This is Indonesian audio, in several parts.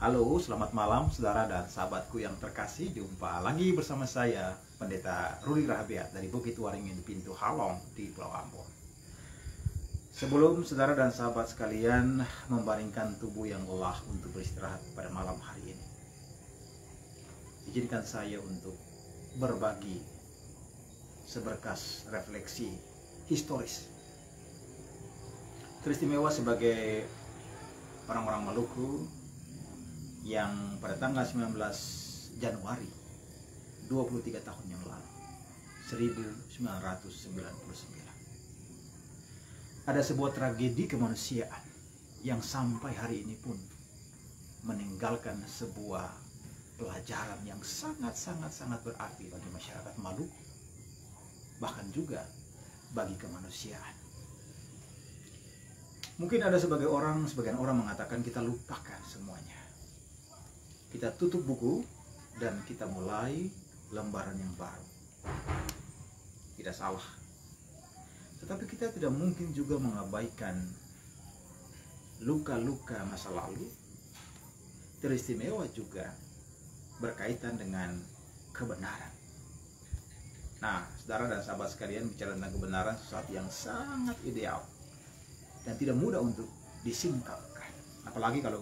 Halo, selamat malam saudara dan sahabatku yang terkasih. Jumpa lagi bersama saya, Pendeta Ruli Rahabiat dari Bukit Waringin, Pintu Halong di Pulau Ambon. Sebelum saudara dan sahabat sekalian membaringkan tubuh yang lelah untuk beristirahat pada malam hari ini, izinkan saya untuk berbagi seberkas refleksi historis. Teristimewa sebagai orang-orang Maluku yang pada tanggal 19 Januari 23 tahun yang lalu 1999 ada sebuah tragedi kemanusiaan yang sampai hari ini pun meninggalkan sebuah pelajaran yang sangat berarti bagi masyarakat Maluku, bahkan juga bagi kemanusiaan. Mungkin ada sebagian orang mengatakan kita lupakan semuanya. Kita tutup buku dan kita mulai lembaran yang baru. Tidak salah. Tetapi kita tidak mungkin juga mengabaikan luka-luka masa lalu. Teristimewa juga berkaitan dengan kebenaran. Nah, saudara dan sahabat sekalian, bicara tentang kebenaran sesuatu yang sangat ideal dan tidak mudah untuk disingkapkan. Apalagi kalau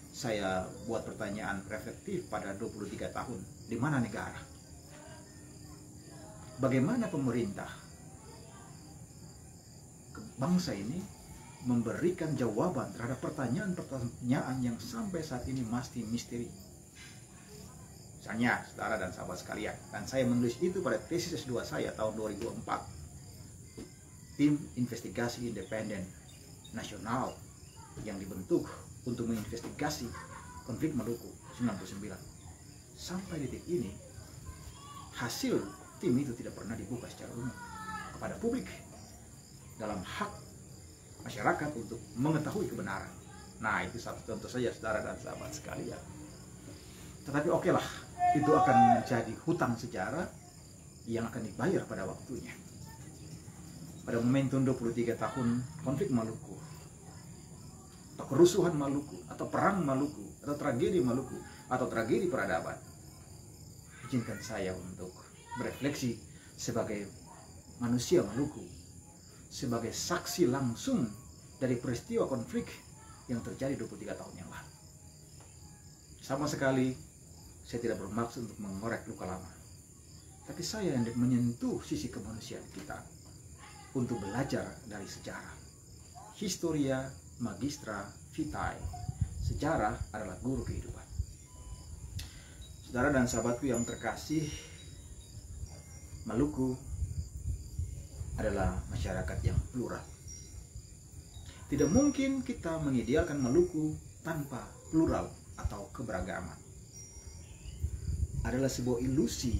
saya buat pertanyaan reflektif pada 23 tahun, di mana negara? Bagaimana pemerintah bangsa ini memberikan jawaban terhadap pertanyaan-pertanyaan yang sampai saat ini masih misteri? Misalnya, saudara dan sahabat sekalian, dan saya menulis itu pada tesis S2 saya tahun 2004. Tim investigasi independen nasional yang dibentuk untuk menginvestigasi konflik Maluku 99. Sampai detik ini hasil tim itu tidak pernah dibuka secara umum kepada publik dalam hak masyarakat untuk mengetahui kebenaran. Nah, itu satu contoh saja saudara dan sahabat sekalian. Tetapi oke lah, itu akan menjadi hutang sejarah yang akan dibayar pada waktunya. Pada momentum 23 tahun konflik Maluku, atau kerusuhan Maluku, atau perang Maluku, atau tragedi Maluku, atau tragedi peradaban, izinkan saya untuk berefleksi sebagai manusia Maluku, sebagai saksi langsung dari peristiwa konflik yang terjadi 23 tahun yang lalu. Sama sekali saya tidak bermaksud untuk mengorek luka lama, tapi saya yang menyentuh sisi kemanusiaan kita untuk belajar dari sejarah. Historia Magistra Vitae. Sejarah adalah guru kehidupan. Saudara dan sahabatku yang terkasih, Maluku adalah masyarakat yang plural. Tidak mungkin kita mengidealkan Maluku tanpa plural atau keberagaman. Adalah sebuah ilusi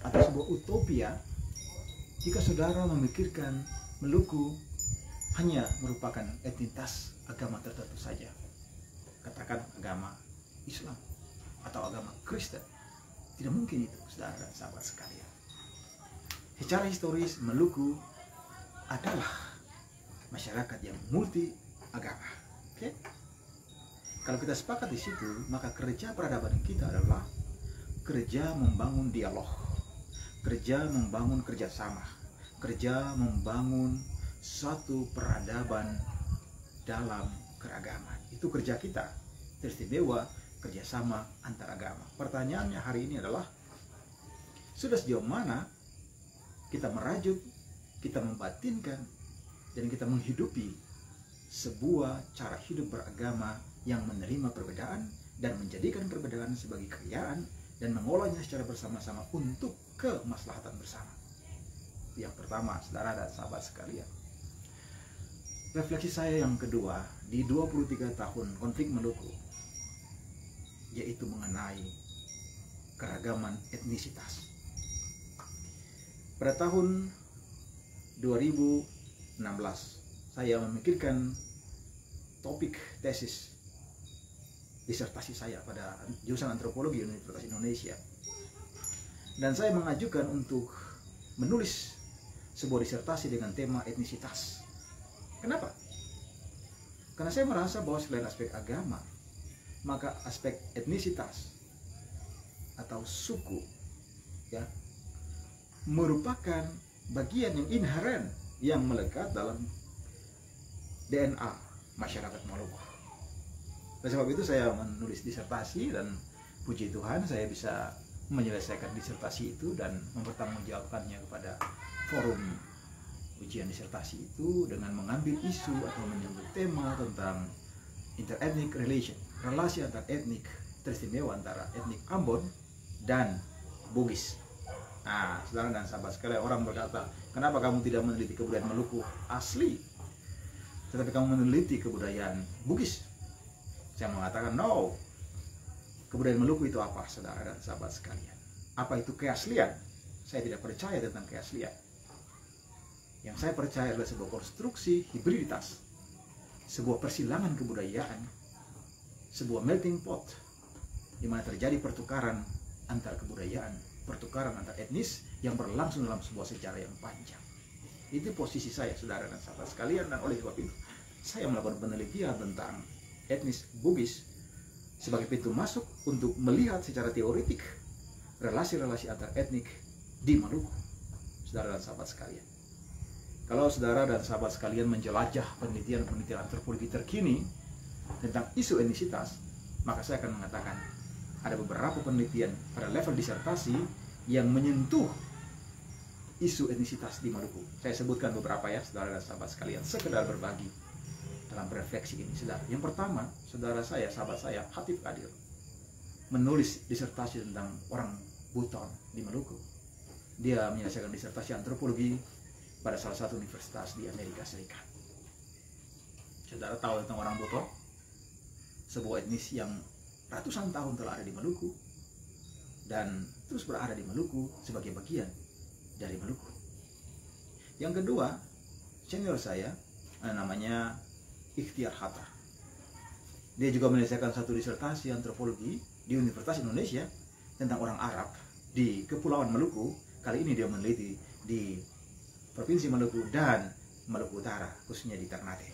atau sebuah utopia jika saudara memikirkan Maluku hanya merupakan entitas agama tertentu saja. Katakan agama Islam atau agama Kristen. Tidak mungkin itu, saudara dan sahabat sekalian. Secara historis, Maluku adalah masyarakat yang multi agama. Oke? Kalau kita sepakat di situ, maka kerja peradaban kita adalah kerja membangun dialog, kerja membangun kerjasama, kerja membangun suatu peradaban dalam keragaman. Itu kerja kita. Teristimewa kerjasama antar agama. Pertanyaannya hari ini adalah, sudah sejauh mana kita merajut, kita membatinkan, dan kita menghidupi sebuah cara hidup beragama yang menerima perbedaan dan menjadikan perbedaan sebagai kekayaan dan mengolahnya secara bersama-sama untuk kemaslahatan bersama. Yang pertama, saudara dan sahabat sekalian. Refleksi saya yang kedua di 23 tahun konflik Maluku, yaitu mengenai keragaman etnisitas. Pada tahun 2016, saya memikirkan topik tesis disertasi saya pada jurusan antropologi Universitas Indonesia. Dan saya mengajukan untuk menulis sebuah disertasi dengan tema etnisitas. Kenapa? Karena saya merasa bahwa selain aspek agama, maka aspek etnisitas atau suku ya merupakan bagian yang inheren yang melekat dalam DNA masyarakat Maluku. Oleh sebab itu saya menulis disertasi, dan puji Tuhan saya bisa menyelesaikan disertasi itu dan mempertanggungjawabkannya kepada forum ujian disertasi itu dengan mengambil isu atau menyebut tema tentang interethnic relation, relasi antar etnik teristimewa antara etnik Ambon dan Bugis. Nah, saudara dan sahabat sekalian, orang berkata, kenapa kamu tidak meneliti kebudayaan Maluku asli, tetapi kamu meneliti kebudayaan Bugis? Saya mengatakan, no. Kebudayaan Maluku itu apa, saudara dan sahabat sekalian? Apa itu keaslian? Saya tidak percaya tentang keaslian. Yang saya percaya adalah sebuah konstruksi hibriditas, sebuah persilangan kebudayaan, sebuah melting pot, di mana terjadi pertukaran antar kebudayaan, pertukaran antar etnis yang berlangsung dalam sebuah sejarah yang panjang. Itu posisi saya, saudara dan sahabat sekalian, dan oleh sebab itu saya melakukan penelitian tentang etnis Bugis sebagai pintu masuk untuk melihat secara teoretik relasi-relasi antar etnik di Maluku, saudara dan sahabat sekalian. Kalau saudara dan sahabat sekalian menjelajah penelitian-penelitian antropologi terkini tentang isu etnisitas, maka saya akan mengatakan ada beberapa penelitian pada level disertasi yang menyentuh isu etnisitas di Maluku. Saya sebutkan beberapa ya, saudara dan sahabat sekalian, sekedar berbagi dalam refleksi ini, saudara. Yang pertama, saudara saya, sahabat saya, Hatif Kadir, menulis disertasi tentang orang Buton di Maluku. Dia menyelesaikan disertasi antropologi pada salah satu universitas di Amerika Serikat. Saudara tahu tentang orang Buton? Sebuah etnis yang ratusan tahun telah ada di Maluku dan terus berada di Maluku sebagai bagian dari Maluku. Yang kedua, senior saya namanya Ikhtiar Hatta. Dia juga menyelesaikan satu disertasi antropologi di Universitas Indonesia tentang orang Arab di Kepulauan Maluku. Kali ini dia meneliti di Provinsi Maluku dan Maluku Utara, khususnya di Ternate.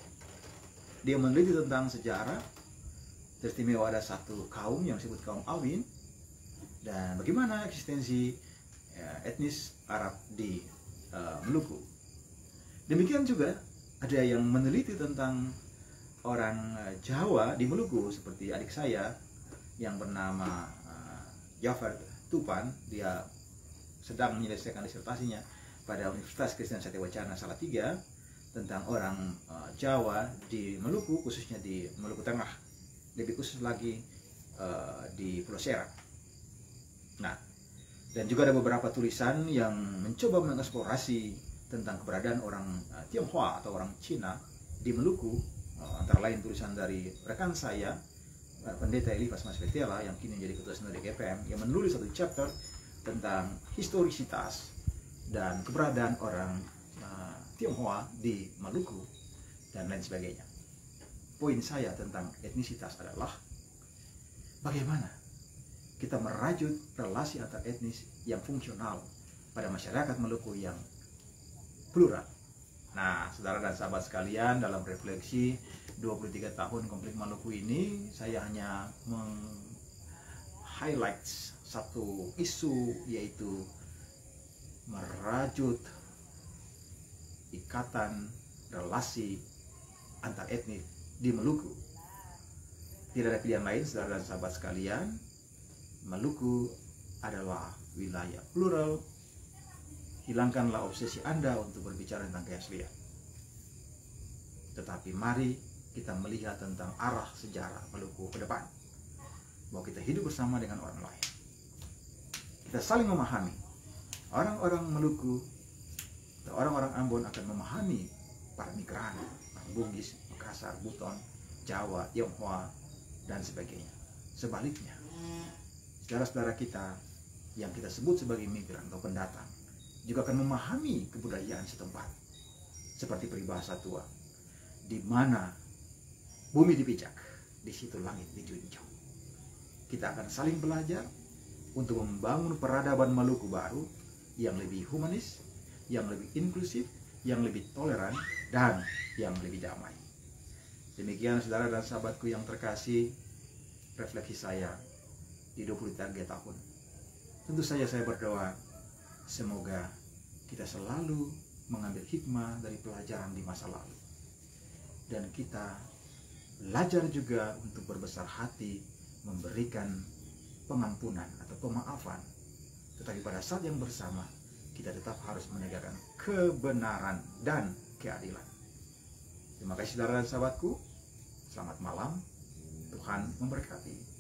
Dia meneliti tentang sejarah teristimewa ada satu kaum yang disebut kaum Awin, dan bagaimana eksistensi etnis Arab di Maluku. Demikian juga ada yang meneliti tentang orang Jawa di Maluku, seperti adik saya yang bernama Jafar Tupan. Dia sedang menyelesaikan disertasinya pada Universitas Kristen Satya-Wacana Salatiga tentang orang Jawa di Maluku, khususnya di Maluku Tengah, lebih khusus lagi di Pulau Serak. Nah, dan juga ada beberapa tulisan yang mencoba mengeksplorasi tentang keberadaan orang Tionghoa atau orang Cina di Maluku. Antara lain tulisan dari rekan saya, Pendeta Elifas Masvetela, yang kini menjadi Ketua Sinode GPM, yang menulis satu chapter tentang historisitas dan keberadaan orang Tionghoa di Maluku dan lain sebagainya. Poin saya tentang etnisitas adalah bagaimana kita merajut relasi antar etnis yang fungsional pada masyarakat Maluku yang plural. Nah, saudara dan sahabat sekalian, dalam refleksi 23 tahun konflik Maluku ini, saya hanya meng-highlight satu isu, yaitu merajut ikatan relasi antar etnis di Maluku. Tidak ada pilihan lain, saudara dan sahabat sekalian. Maluku adalah wilayah plural. Hilangkanlah obsesi Anda untuk berbicara tentang keaslian. Tetapi mari kita melihat tentang arah sejarah Maluku ke depan. Bahwa kita hidup bersama dengan orang lain. Kita saling memahami. Orang-orang Maluku atau orang-orang Ambon akan memahami para migran, Bugis, Makassar, Buton, Jawa, Tionghoa, dan sebagainya. Sebaliknya, saudara-saudara kita yang kita sebut sebagai migran atau pendatang juga akan memahami kebudayaan setempat. Seperti peribahasa tua, di mana bumi dipijak, di situ langit dijunjung. Kita akan saling belajar untuk membangun peradaban Maluku baru yang lebih humanis, yang lebih inklusif, yang lebih toleran, dan yang lebih damai. Demikian saudara dan sahabatku yang terkasih, refleksi saya di 23 tahun. Tentu saja saya berdoa semoga kita selalu mengambil hikmah dari pelajaran di masa lalu, dan kita belajar juga untuk berbesar hati memberikan pengampunan atau pemaafan. Tetapi pada saat yang bersama kita tetap harus menegakkan kebenaran dan keadilan. Terima kasih saudara dan sahabatku. Selamat malam. Tuhan memberkati.